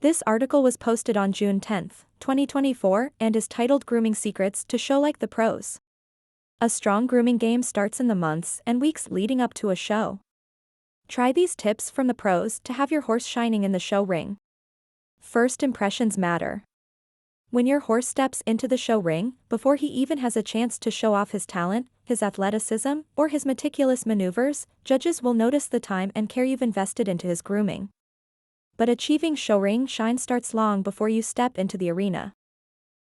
This article was posted on June 10, 2024, and is titled Grooming Secrets to Show Like the Pros. A strong grooming game starts in the months and weeks leading up to a show. Try these tips from the pros to have your horse shining in the show ring. First impressions matter. When your horse steps into the show ring, before he even has a chance to show off his talent, his athleticism, or his meticulous maneuvers, judges will notice the time and care you've invested into his grooming. But achieving show ring shine starts long before you step into the arena.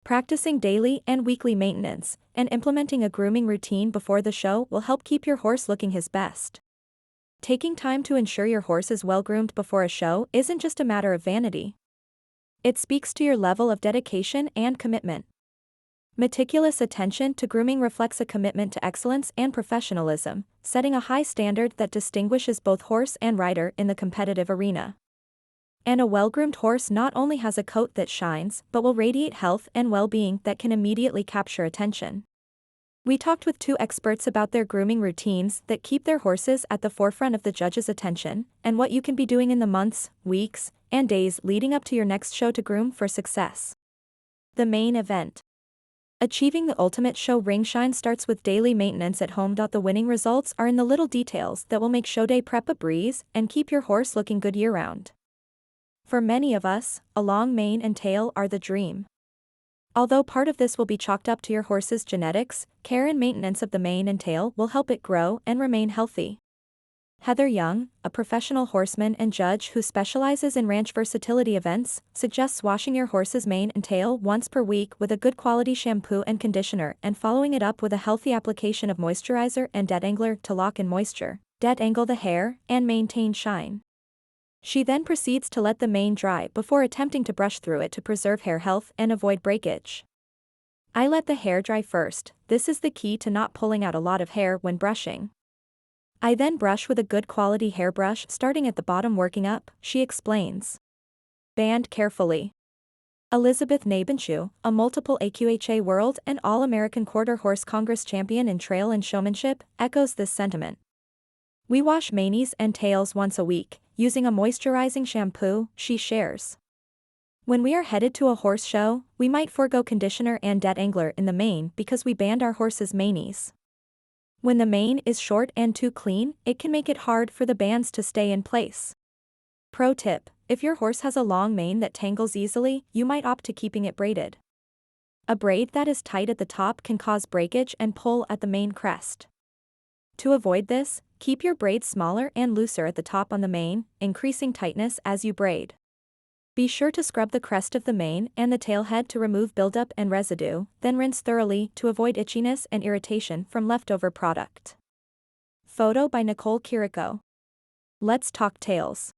Practicing daily and weekly maintenance, and implementing a grooming routine before the show will help keep your horse looking his best. Taking time to ensure your horse is well groomed before a show isn't just a matter of vanity. It speaks to your level of dedication and commitment. Meticulous attention to grooming reflects a commitment to excellence and professionalism, setting a high standard that distinguishes both horse and rider in the competitive arena. And a well-groomed horse not only has a coat that shines, but will radiate health and well-being that can immediately capture attention. We talked with two experts about their grooming routines that keep their horses at the forefront of the judges' attention, and what you can be doing in the months, weeks, and days leading up to your next show to groom for success. The main event. Achieving the ultimate show ring shine starts with daily maintenance at home. The winning results are in the little details that will make show day prep a breeze and keep your horse looking good year-round. For many of us, a long mane and tail are the dream. Although part of this will be chalked up to your horse's genetics, care and maintenance of the mane and tail will help it grow and remain healthy. Heather Young, a professional horseman and judge who specializes in ranch versatility events, suggests washing your horse's mane and tail once per week with a good quality shampoo and conditioner and following it up with a healthy application of moisturizer and detangler to lock in moisture, detangle the hair, and maintain shine. She then proceeds to let the mane dry before attempting to brush through it to preserve hair health and avoid breakage. I let the hair dry first. This is the key to not pulling out a lot of hair when brushing. I then brush with a good quality hairbrush starting at the bottom working up, she explains. Band carefully. Elizabeth Nabenshu, a multiple AQHA World and All-American Quarter Horse Congress champion in trail and showmanship, echoes this sentiment. We wash manes and tails once a week, using a moisturizing shampoo, she shares. When we are headed to a horse show, we might forego conditioner and detangler in the mane because we band our horse's manes. When the mane is short and too clean, it can make it hard for the bands to stay in place. Pro tip: if your horse has a long mane that tangles easily, you might opt to keeping it braided. A braid that is tight at the top can cause breakage and pull at the mane crest. To avoid this, keep your braids smaller and looser at the top on the mane, increasing tightness as you braid. Be sure to scrub the crest of the mane and the tail head to remove buildup and residue, then rinse thoroughly to avoid itchiness and irritation from leftover product. Photo by Nicole Kiriko. Let's talk tails.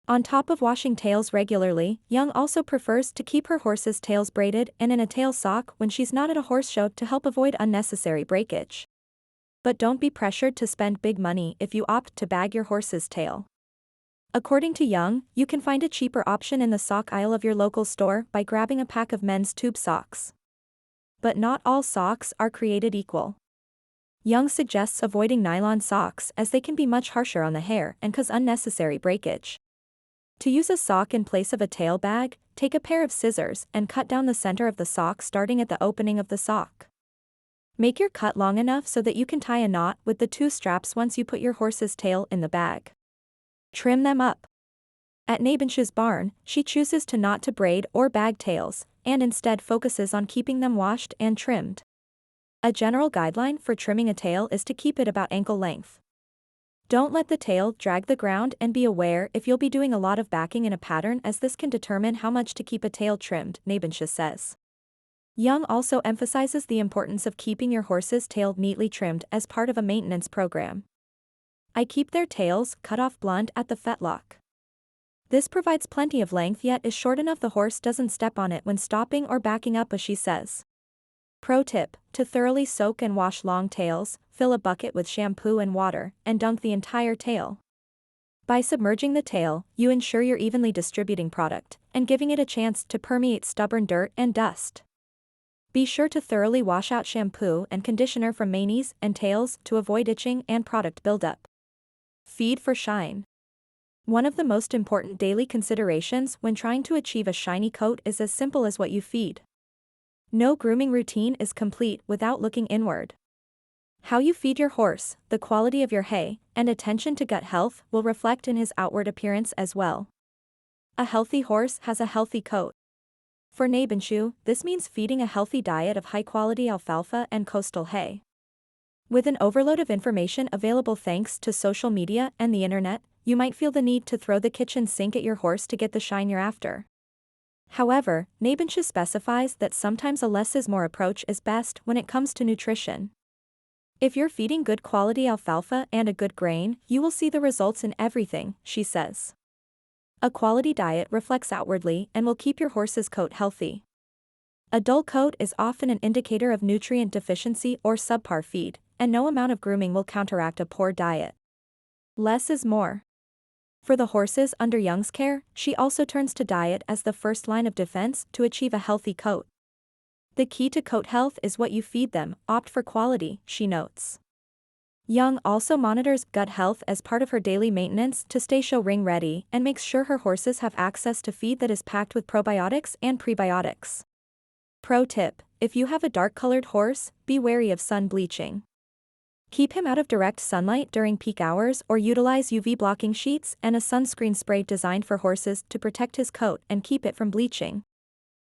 On top of washing tails regularly, Young also prefers to keep her horse's tails braided and in a tail sock when she's not at a horse show to help avoid unnecessary breakage. But don't be pressured to spend big money if you opt to bag your horse's tail. According to Young, you can find a cheaper option in the sock aisle of your local store by grabbing a pack of men's tube socks. But not all socks are created equal. Young suggests avoiding nylon socks as they can be much harsher on the hair and cause unnecessary breakage. To use a sock in place of a tail bag, take a pair of scissors and cut down the center of the sock starting at the opening of the sock. Make your cut long enough so that you can tie a knot with the two straps once you put your horse's tail in the bag. Trim them up. At Nabenshu's barn, she chooses to not to braid or bag tails, and instead focuses on keeping them washed and trimmed. A general guideline for trimming a tail is to keep it about ankle length. Don't let the tail drag the ground and be aware if you'll be doing a lot of backing in a pattern as this can determine how much to keep a tail trimmed, Nabenshu says. Young also emphasizes the importance of keeping your horse's tail neatly trimmed as part of a maintenance program. I keep their tails cut off blunt at the fetlock. This provides plenty of length yet is short enough the horse doesn't step on it when stopping or backing up, as she says. Pro tip: to thoroughly soak and wash long tails, fill a bucket with shampoo and water, and dunk the entire tail. By submerging the tail, you ensure you're evenly distributing product, and giving it a chance to permeate stubborn dirt and dust. Be sure to thoroughly wash out shampoo and conditioner from manes and tails to avoid itching and product buildup. Feed for shine. One of the most important daily considerations when trying to achieve a shiny coat is as simple as what you feed. No grooming routine is complete without looking inward. How you feed your horse, the quality of your hay, and attention to gut health will reflect in his outward appearance as well. A healthy horse has a healthy coat. For Nabenshu, this means feeding a healthy diet of high-quality alfalfa and coastal hay. With an overload of information available thanks to social media and the internet, you might feel the need to throw the kitchen sink at your horse to get the shine you're after. However, Nabenshu specifies that sometimes a less is more approach is best when it comes to nutrition. If you're feeding good quality alfalfa and a good grain, you will see the results in everything, she says. A quality diet reflects outwardly and will keep your horse's coat healthy. A dull coat is often an indicator of nutrient deficiency or subpar feed, and no amount of grooming will counteract a poor diet. Less is more. For the horses under Young's care, she also turns to diet as the first line of defense to achieve a healthy coat. The key to coat health is what you feed them, opt for quality, she notes. Young also monitors gut health as part of her daily maintenance to stay show ring ready and makes sure her horses have access to feed that is packed with probiotics and prebiotics. Pro tip: if you have a dark-colored horse, be wary of sun bleaching. Keep him out of direct sunlight during peak hours or utilize UV blocking sheets and a sunscreen spray designed for horses to protect his coat and keep it from bleaching.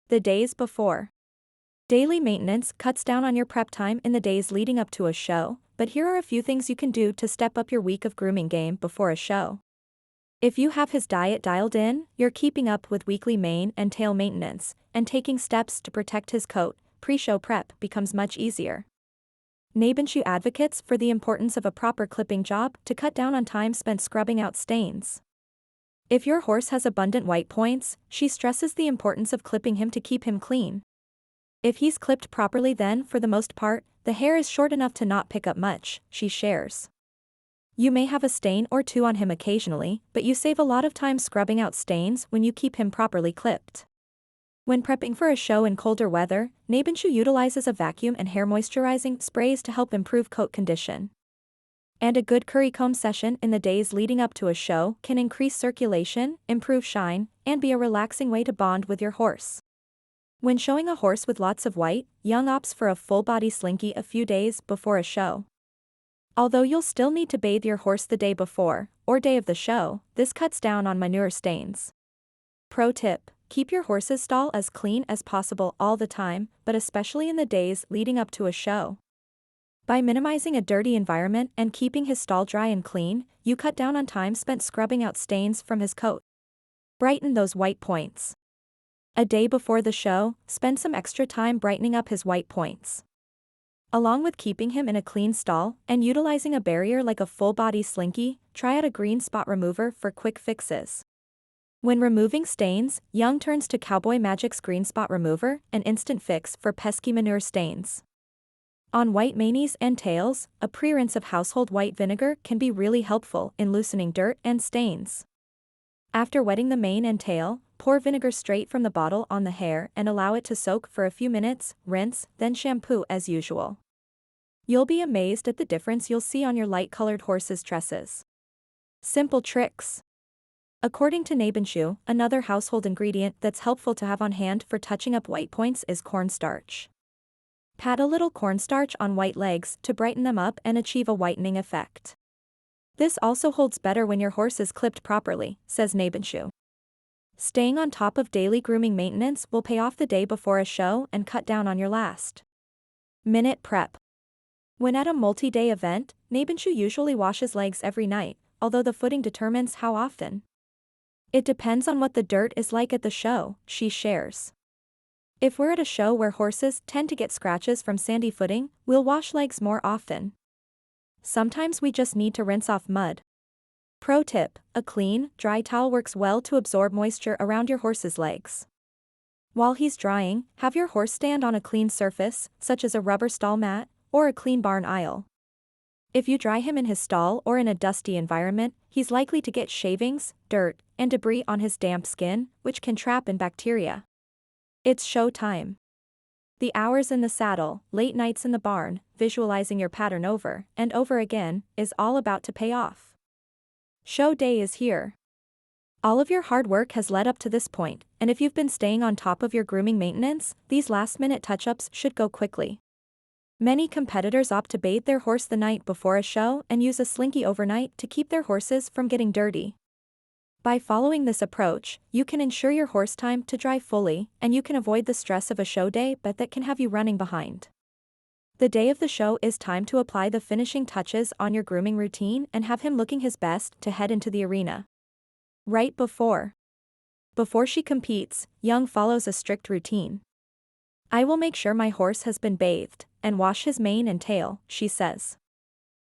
The days before. Daily maintenance cuts down on your prep time in the days leading up to a show, but here are a few things you can do to step up your week of grooming game before a show. If you have his diet dialed in, you're keeping up with weekly mane and tail maintenance, and taking steps to protect his coat, pre-show prep becomes much easier. Nabenshu advocates for the importance of a proper clipping job to cut down on time spent scrubbing out stains. If your horse has abundant white points, she stresses the importance of clipping him to keep him clean. If he's clipped properly, then, for the most part, the hair is short enough to not pick up much, she shares. You may have a stain or two on him occasionally, but you save a lot of time scrubbing out stains when you keep him properly clipped. When prepping for a show in colder weather, Nabenshu utilizes a vacuum and hair moisturizing sprays to help improve coat condition. And a good curry comb session in the days leading up to a show can increase circulation, improve shine, and be a relaxing way to bond with your horse. When showing a horse with lots of white, Young opts for a full-body slinky a few days before a show. Although you'll still need to bathe your horse the day before, or day of the show, this cuts down on manure stains. Pro tip: keep your horse's stall as clean as possible all the time, but especially in the days leading up to a show. By minimizing a dirty environment and keeping his stall dry and clean, you cut down on time spent scrubbing out stains from his coat. Brighten those white points. A day before the show, spend some extra time brightening up his white points. Along with keeping him in a clean stall and utilizing a barrier like a full-body slinky, try out a green spot remover for quick fixes. When removing stains, Young turns to Cowboy Magic's Green Spot Remover, an instant fix for pesky manure stains. On white manes and tails, a pre-rinse of household white vinegar can be really helpful in loosening dirt and stains. After wetting the mane and tail, pour vinegar straight from the bottle on the hair and allow it to soak for a few minutes, rinse, then shampoo as usual. You'll be amazed at the difference you'll see on your light-colored horse's tresses. Simple tricks. According to Nabenshu, another household ingredient that's helpful to have on hand for touching up white points is cornstarch. Pat a little cornstarch on white legs to brighten them up and achieve a whitening effect. This also holds better when your horse is clipped properly, says Nabenshu. Staying on top of daily grooming maintenance will pay off the day before a show and cut down on your last-minute prep. When at a multi-day event, Nabenshu usually washes legs every night, although the footing determines how often. It depends on what the dirt is like at the show, she shares. If we're at a show where horses tend to get scratches from sandy footing, we'll wash legs more often. Sometimes we just need to rinse off mud. Pro tip: a clean, dry towel works well to absorb moisture around your horse's legs. While he's drying, have your horse stand on a clean surface, such as a rubber stall mat, or a clean barn aisle. If you dry him in his stall or in a dusty environment, he's likely to get shavings, dirt, and debris on his damp skin, which can trap in bacteria. It's show time. The hours in the saddle, late nights in the barn, visualizing your pattern over and over again, is all about to pay off. Show day is here. All of your hard work has led up to this point, and if you've been staying on top of your grooming maintenance, these last-minute touch-ups should go quickly. Many competitors opt to bathe their horse the night before a show and use a slinky overnight to keep their horses from getting dirty. By following this approach, you can ensure your horse time to dry fully, and you can avoid the stress of a show day but that can have you running behind. The day of the show is time to apply the finishing touches on your grooming routine and have him looking his best to head into the arena. Right before she competes, Young follows a strict routine. "I will make sure my horse has been bathed, and wash his mane and tail," she says.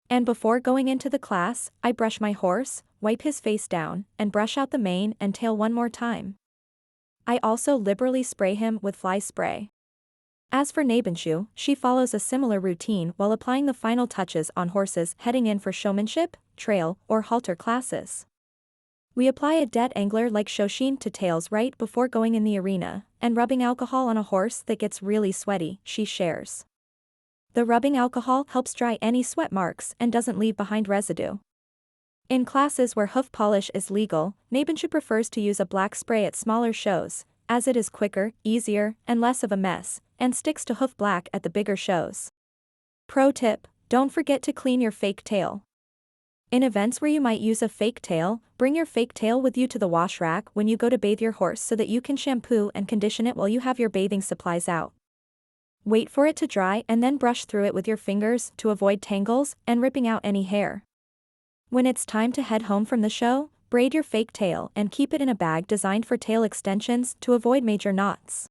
"And before going into the class, I brush my horse, wipe his face down, and brush out the mane and tail one more time. I also liberally spray him with fly spray." As for Nabenshu, she follows a similar routine while applying the final touches on horses heading in for showmanship, trail, or halter classes. "We apply a dead angler like Shoshin to tails right before going in the arena, and rubbing alcohol on a horse that gets really sweaty," she shares. The rubbing alcohol helps dry any sweat marks and doesn't leave behind residue. In classes where hoof polish is legal, Nabenshu prefers to use a black spray at smaller shows, as it is quicker, easier, and less of a mess, and sticks to hoof black at the bigger shows. Pro tip: don't forget to clean your fake tail. In events where you might use a fake tail, bring your fake tail with you to the wash rack when you go to bathe your horse so that you can shampoo and condition it while you have your bathing supplies out. Wait for it to dry and then brush through it with your fingers to avoid tangles and ripping out any hair. When it's time to head home from the show, braid your fake tail and keep it in a bag designed for tail extensions to avoid major knots.